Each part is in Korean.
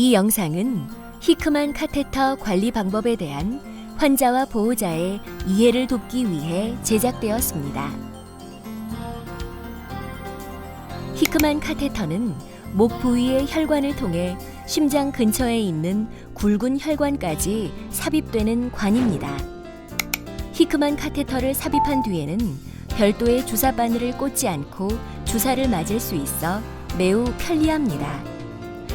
이 영상은 히크만 카테터 관리 방법에 대한 환자와 보호자의 이해를 돕기 위해 제작되었습니다. 히크만 카테터는 목 부위의 혈관을 통해 심장 근처에 있는 굵은 혈관까지 삽입되는 관입니다. 히크만 카테터를 삽입한 뒤에는 별도의 주사 바늘을 꽂지 않고 주사를 맞을 수 있어 매우 편리합니다.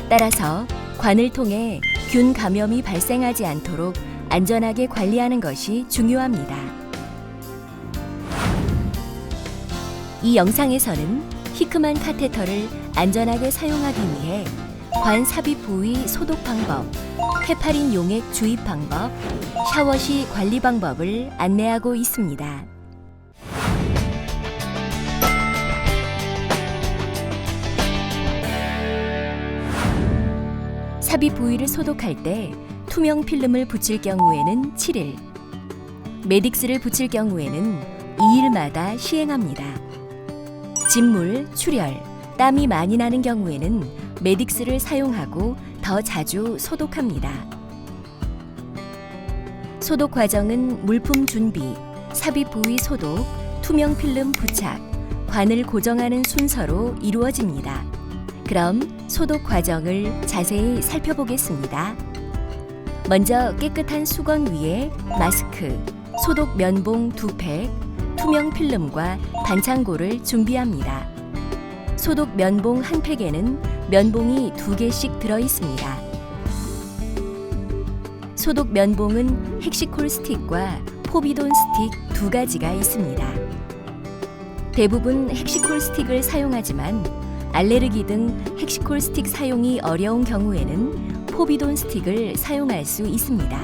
따라서 관을 통해 균 감염이 발생하지 않도록 안전하게 관리하는 것이 중요합니다. 이 영상에서는 히크만 카테터를 안전하게 사용하기 위해 관 삽입 부위 소독 방법, 헤파린 용액 주입 방법, 샤워 시 관리 방법을 안내하고 있습니다. 삽입 부위를 소독할 때 투명 필름을 붙일 경우에는 7일, 메딕스를 붙일 경우에는 2일마다 시행합니다. 진물, 출혈, 땀이 많이 나는 경우에는 메딕스를 사용하고 더 자주 소독합니다. 소독 과정은 물품 준비, 삽입 부위 소독, 투명 필름 부착, 관을 고정하는 순서로 이루어집니다. 그럼 소독 과정을 자세히 살펴보겠습니다. 먼저 깨끗한 수건 위에 마스크, 소독 면봉 2팩, 투명 필름과 반창고를 준비합니다. 소독 면봉 1팩에는 면봉이 2개씩 들어 있습니다. 소독 면봉은 헥시콜 스틱과 포비돈 스틱 2가지가 있습니다. 대부분 헥시콜 스틱을 사용하지만 알레르기 등 헥시콜 스틱 사용이 어려운 경우에는 포비돈 스틱을 사용할 수 있습니다.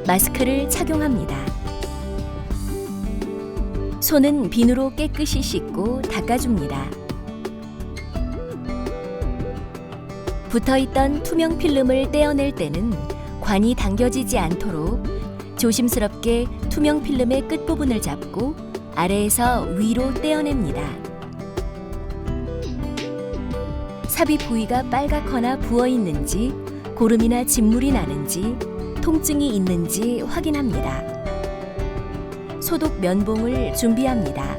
마스크를 착용합니다. 손은 비누로 깨끗이 씻고 닦아줍니다. 붙어있던 투명 필름을 떼어낼 때는 관이 당겨지지 않도록 조심스럽게 투명 필름의 끝부분을 잡고 아래에서 위로 떼어냅니다. 삽입 부위가 빨갛거나 부어있는지, 고름이나 진물이 나는지, 통증이 있는지 확인합니다. 소독 면봉을 준비합니다.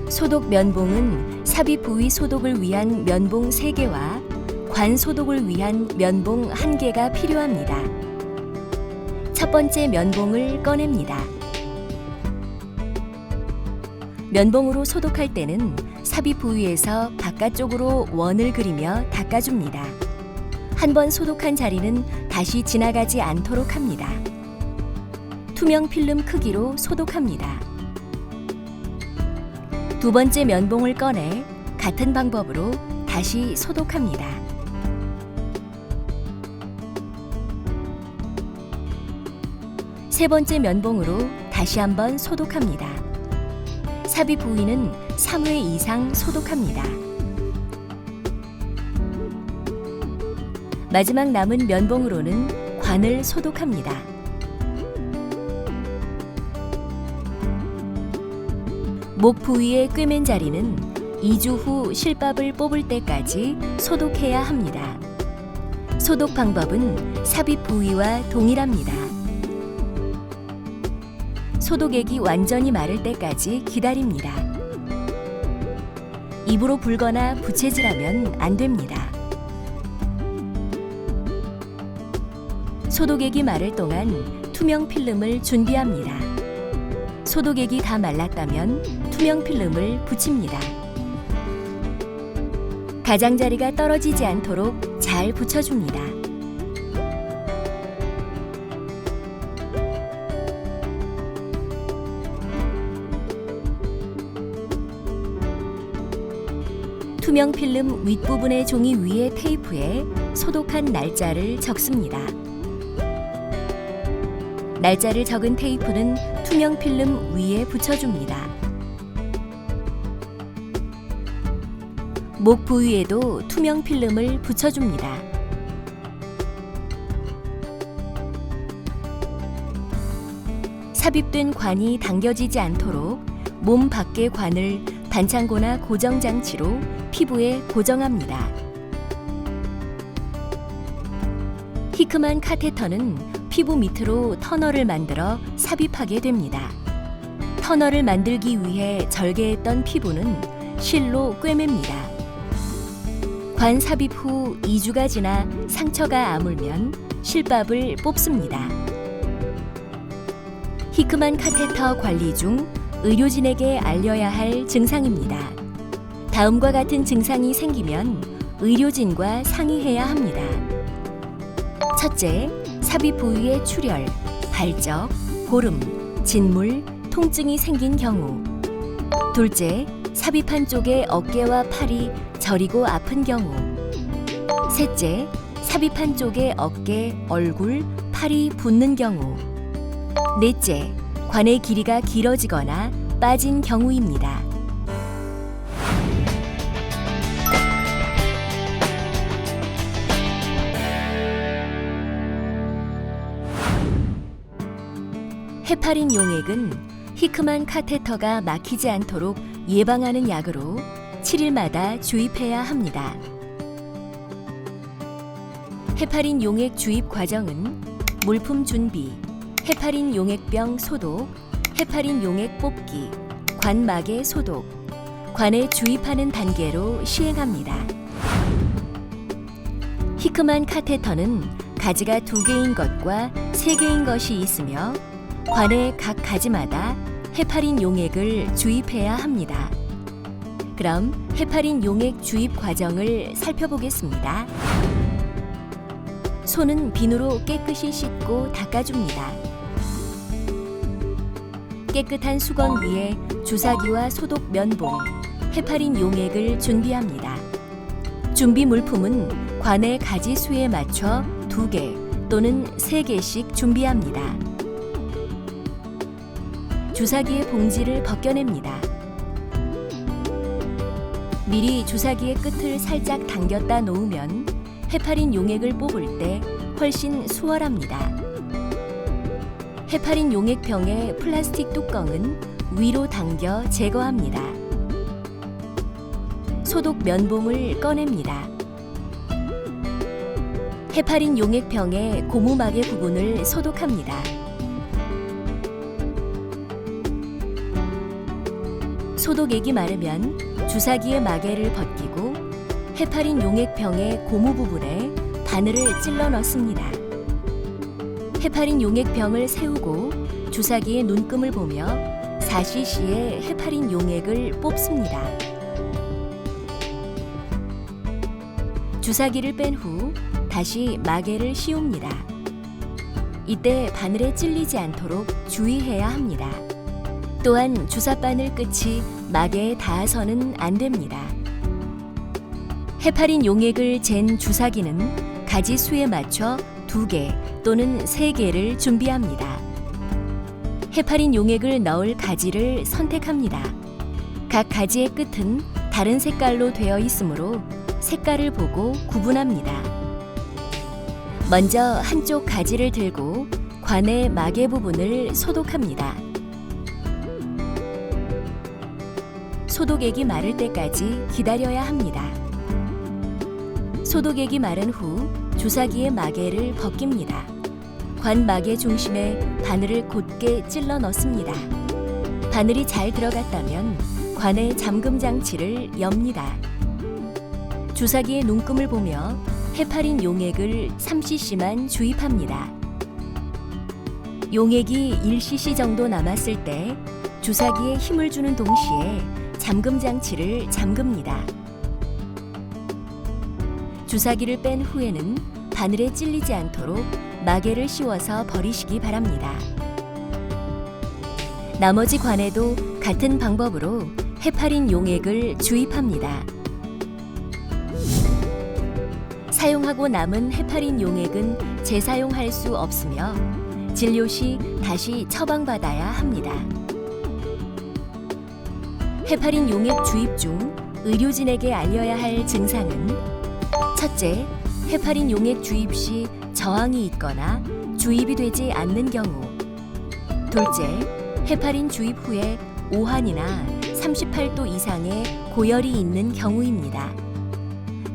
소독 면봉은 삽입 부위 소독을 위한 면봉 3개와 관 소독을 위한 면봉 1개가 필요합니다. 첫 번째 면봉을 꺼냅니다. 면봉으로 소독할 때는 삽입 부위에서 바깥쪽으로 원을 그리며 닦아줍니다. 한번 소독한 자리는 다시 지나가지 않도록 합니다. 투명 필름 크기로 소독합니다. 두 번째 면봉을 꺼내 같은 방법으로 다시 소독합니다. 세 번째 면봉으로 다시 한번 소독합니다. 삽입 부위는 3회 이상 소독합니다. 마지막 남은 면봉으로는 관을 소독합니다. 목 부위의 꿰맨 자리는 2주 후 실밥을 뽑을 때까지 소독해야 합니다. 소독 방법은 삽입 부위와 동일합니다. 소독액이 완전히 마를 때까지 기다립니다. 입으로 불거나 부채질하면 안 됩니다. 소독액이 마를 동안 투명 필름을 준비합니다. 소독액이 다 말랐다면 투명 필름을 붙입니다. 가장자리가 떨어지지 않도록 잘 붙여줍니다. 투명 필름 윗부분의 종이 위에 테이프에 소독한 날짜를 적습니다. 날짜를 적은 테이프는 투명 필름 위에 붙여줍니다. 목 부위에도 투명 필름을 붙여줍니다. 삽입된 관이 당겨지지 않도록 몸 밖의 관을 반창고나 고정장치로 피부에 고정합니다. 히크만 카테터는 피부 밑으로 터널을 만들어 삽입하게 됩니다. 터널을 만들기 위해 절개했던 피부는 실로 꿰맵니다. 관 삽입 후 2주가 지나 상처가 아물면 실밥을 뽑습니다. 히크만 카테터 관리 중 의료진에게 알려야 할 증상입니다. 다음과 같은 증상이 생기면 의료진과 상의해야 합니다. 첫째, 삽입 부위의 출혈, 발적, 고름, 진물, 통증이 생긴 경우. 둘째, 삽입한 쪽의 어깨와 팔이 저리고 아픈 경우. 셋째, 삽입한 쪽의 어깨, 얼굴, 팔이 붓는 경우. 넷째, 관의 길이가 길어지거나 빠진 경우입니다. 헤파린 용액은 히크만 카테터가 막히지 않도록 예방하는 약으로 7일마다 주입해야 합니다. 헤파린 용액 주입 과정은 물품 준비, 헤파린 용액병 소독, 헤파린 용액 뽑기, 관막의 소독, 관에 주입하는 단계로 시행합니다. 히크만 카테터는 가지가 2개인 것과 3개인 것이 있으며 관의 각 가지마다 헤파린 용액을 주입해야 합니다. 그럼 헤파린 용액 주입 과정을 살펴보겠습니다. 손은 비누로 깨끗이 씻고 닦아줍니다. 깨끗한 수건 위에 주사기와 소독 면봉, 헤파린 용액을 준비합니다. 준비 물품은 관의 가지 수에 맞춰 2개 또는 3개씩 준비합니다. 주사기의 봉지를 벗겨냅니다. 미리 주사기의 끝을 살짝 당겼다 놓으면 헤파린 용액을 뽑을 때 훨씬 수월합니다. 헤파린 용액병의 플라스틱 뚜껑은 위로 당겨 제거합니다. 소독 면봉을 꺼냅니다. 헤파린 용액병의 고무막의 부분을 소독합니다. 소독액이 마르면 주사기의 마개를 벗기고 헤파린 용액병의 고무 부분에 바늘을 찔러 넣습니다. 헤파린 용액병을 세우고 주사기의 눈금을 보며 4cc의 헤파린 용액을 뽑습니다. 주사기를 뺀 후 다시 마개를 씌웁니다. 이때 바늘에 찔리지 않도록 주의해야 합니다. 또한 주사바늘 끝이 마개에 닿아서는 안 됩니다. 헤파린 용액을 잰 주사기는 가지 수에 맞춰 2개 또는 3개를 준비합니다. 헤파린 용액을 넣을 가지를 선택합니다. 각 가지의 끝은 다른 색깔로 되어 있으므로 색깔을 보고 구분합니다. 먼저 한쪽 가지를 들고 관의 마개 부분을 소독합니다. 소독액이 마를 때까지 기다려야 합니다. 소독액이 마른 후 주사기의 마개를 벗깁니다. 관 마개 중심에 바늘을 곧게 찔러 넣습니다. 바늘이 잘 들어갔다면 관의 잠금 장치를 엽니다. 주사기의 눈금을 보며 헤파린 용액을 3cc만 주입합니다. 용액이 1cc 정도 남았을 때 주사기에 힘을 주는 동시에 잠금 장치를 잠급니다. 주사기를 뺀 후에는 바늘에 찔리지 않도록 마개를 씌워서 버리시기 바랍니다. 나머지 관에도 같은 방법으로 헤파린 용액을 주입합니다. 사용하고 남은 헤파린 용액은 재사용할 수 없으며 진료 시 다시 처방받아야 합니다. 헤파린 용액 주입 중 의료진에게 알려야 할 증상은 첫째, 헤파린 용액 주입 시 저항이 있거나 주입이 되지 않는 경우. 둘째, 헤파린 주입 후에 오한이나 38도 이상의 고열이 있는 경우입니다.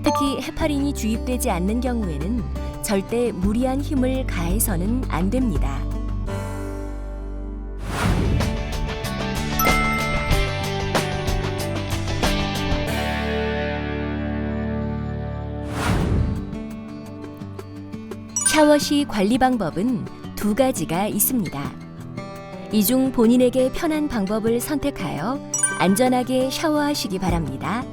특히 헤파린이 주입되지 않는 경우에는 절대 무리한 힘을 가해서는 안 됩니다. 샤워 시 관리 방법은 두 가지가 있습니다. 이 중 본인에게 편한 방법을 선택하여 안전하게 샤워하시기 바랍니다.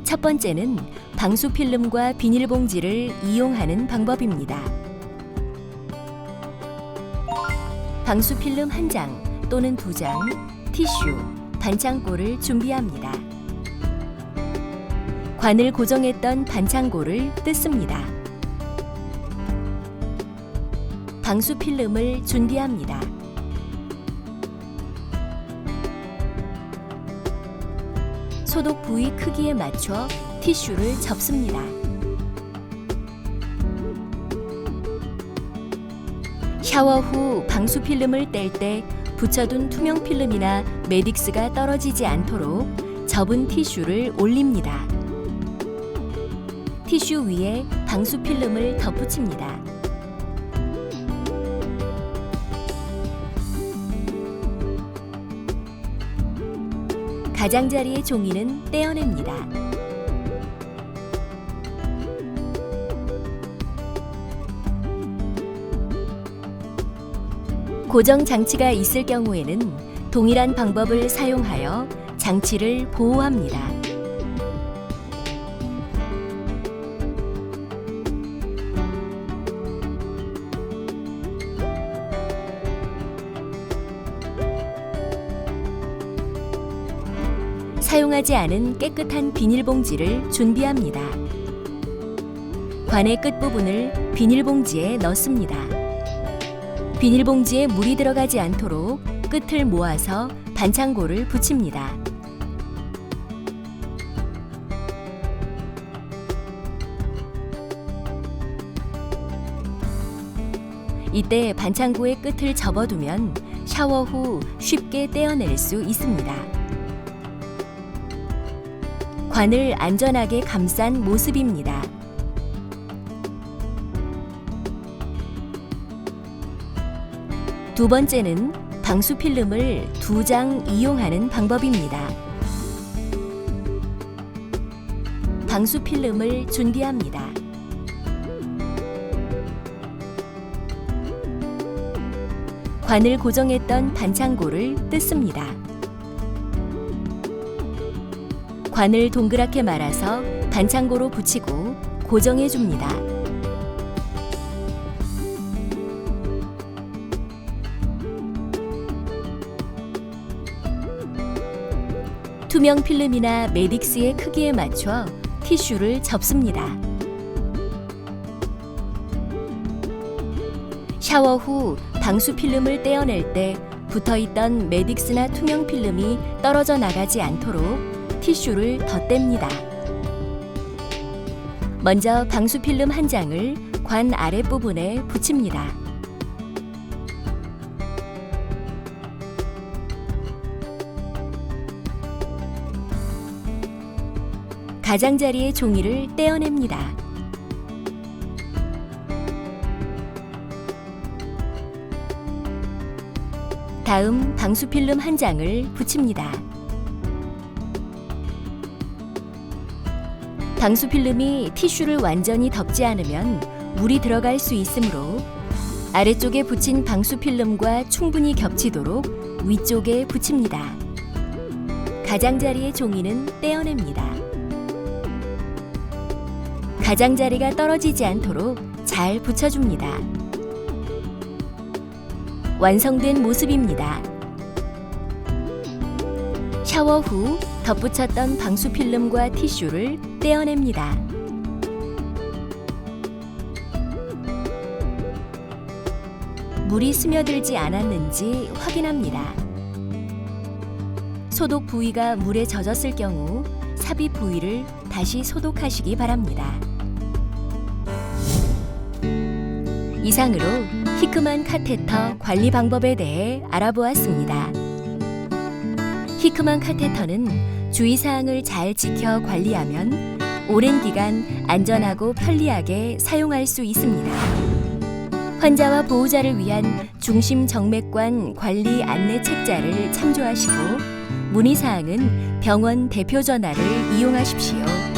첫 번째는 방수 필름과 비닐봉지를 이용하는 방법입니다. 방수 필름 1장 또는 2장, 티슈, 반창고를 준비합니다. 관을 고정했던 반창고를 뜯습니다. 방수 필름을 준비합니다. 소독 부위 크기에 맞춰 티슈를 접습니다. 샤워 후 방수 필름을 뗄 때 붙여둔 투명 필름이나 메딕스가 떨어지지 않도록 접은 티슈를 올립니다. 티슈 위에 방수 필름을 덧붙입니다. 가장자리의 종이는 떼어냅니다. 고정 장치가 있을 경우에는 동일한 방법을 사용하여 장치를 보호합니다. 사용하지 않은 깨끗한 비닐봉지를 준비합니다. 관의 끝부분을 비닐봉지에 넣습니다. 비닐봉지에 물이 들어가지 않도록 끝을 모아서 반창고를 붙입니다. 이때 반창고의 끝을 접어두면 샤워 후 쉽게 떼어낼 수 있습니다. 관을 안전하게 감싼 모습입니다. 두 번째는 방수 필름을 2장 이용하는 방법입니다. 방수 필름을 준비합니다. 관을 고정했던 반창고를 뜯습니다. 관을 동그랗게 말아서 반창고로 붙이고 고정해 줍니다. 투명 필름이나 메딕스의 크기에 맞춰 티슈를 접습니다. 샤워 후 방수 필름을 떼어낼 때 붙어있던 메딕스나 투명 필름이 떨어져 나가지 않도록 티슈를 덧댑니다. 먼저 방수 필름 1장을 관 아랫부분에 붙입니다. 가장자리의 종이를 떼어냅니다. 다음 방수 필름 1장을 붙입니다. 방수 필름이 티슈를 완전히 덮지 않으면 물이 들어갈 수 있으므로 아래쪽에 붙인 방수 필름과 충분히 겹치도록 위쪽에 붙입니다. 가장자리의 종이는 떼어냅니다. 가장자리가 떨어지지 않도록 잘 붙여줍니다. 완성된 모습입니다. 샤워 후 덧붙였던 방수 필름과 티슈를 떼어냅니다. 물이 스며들지 않았는지 확인합니다. 소독 부위가 물에 젖었을 경우 삽입 부위를 다시 소독하시기 바랍니다. 이상으로 히크만 카테터 관리 방법에 대해 알아보았습니다. 히크만 카테터는 주의사항을 잘 지켜 관리하면 오랜 기간 안전하고 편리하게 사용할 수 있습니다. 환자와 보호자를 위한 중심정맥관 관리 안내 책자를 참조하시고 문의사항은 병원 대표 전화를 이용하십시오.